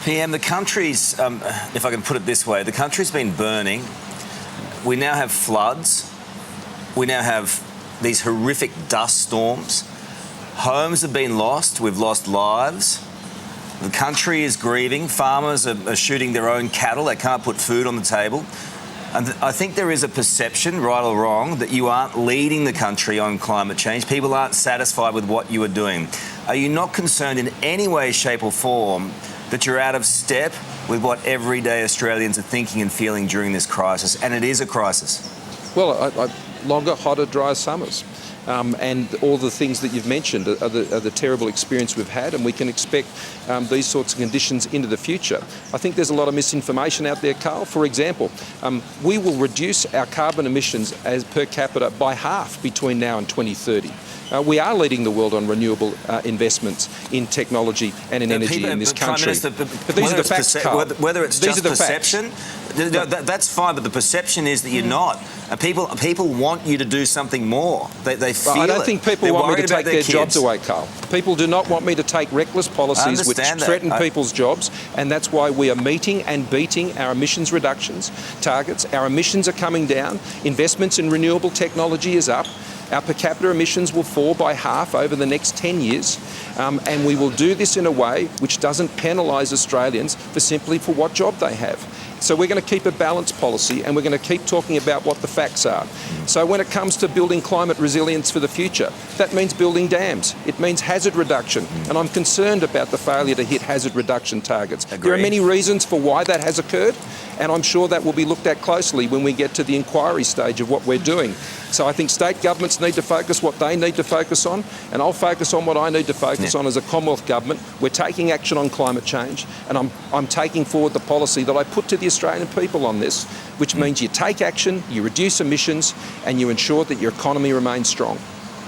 PM, the country's, if I can put it this way, the country's been burning. We now have floods. We now have these horrific dust storms. Homes have been lost. We've lost lives. The country is grieving. Farmers are shooting their own cattle. They can't put food on the table. And I think there is a perception, right or wrong, that you aren't leading the country on climate change. People aren't satisfied with what you are doing. Are you not concerned in any way, shape or form that you're out of step with what everyday Australians are thinking and feeling during this crisis? And it is a crisis. Well, longer, hotter, drier summers. And all the things that you've mentioned are the terrible experience we've had, and we can expect these sorts of conditions into the future. I think there's a lot of misinformation out there, Carl. For example, we will reduce our carbon emissions as per capita by half between now and 2030. We are leading the world on renewable investments in technology and in energy in this country. But these are the facts, Carl. Whether it's just perception, that's fine, but the perception is that you're not. And people want you to do something more. They feel I don't think people want me to take their jobs away, Carl. People do not want me to take reckless policies which threaten people's jobs, and that's why we are meeting and beating our emissions reductions targets. Our emissions are coming down. Investments in renewable technology is up. Our per capita emissions will fall by half over the next 10 years, and we will do this in a way which doesn't penalise Australians for what job they have. So we're going to keep a balanced policy, and we're going to keep talking about what the facts are. So when it comes to building climate resilience for the future, that means building dams. It means hazard reduction, and I'm concerned about the failure to hit hazard reduction targets. There are many reasons for why that has occurred, and I'm sure that will be looked at closely when we get to the inquiry stage of what we're doing. So I think state governments need to focus what they need to focus on, and I'll focus on what I need to focus on as a Commonwealth government. We're taking action on climate change, and I'm taking forward the policy that I put to the Australian people on this, which means you take action, you reduce emissions, and you ensure that your economy remains strong.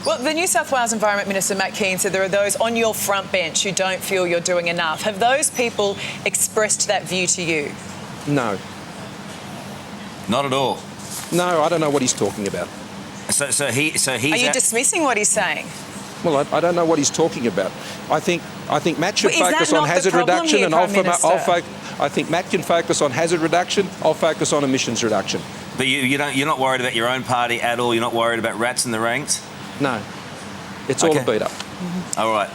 Well, the New South Wales Environment Minister, Matt Keane, said there are those on your front bench who don't feel you're doing enough. Have those people expressed that view to you? No. Not at all? No, I don't know what he's talking about. So he's... Are you dismissing what he's saying? Well, I don't know what he's talking about. I think Matt should focus on hazard reduction, and I think Matt can focus on hazard reduction. I'll focus on emissions reduction. But you're not worried about your own party at all? You're not worried about rats in the ranks? No. It's all a beat up. All right.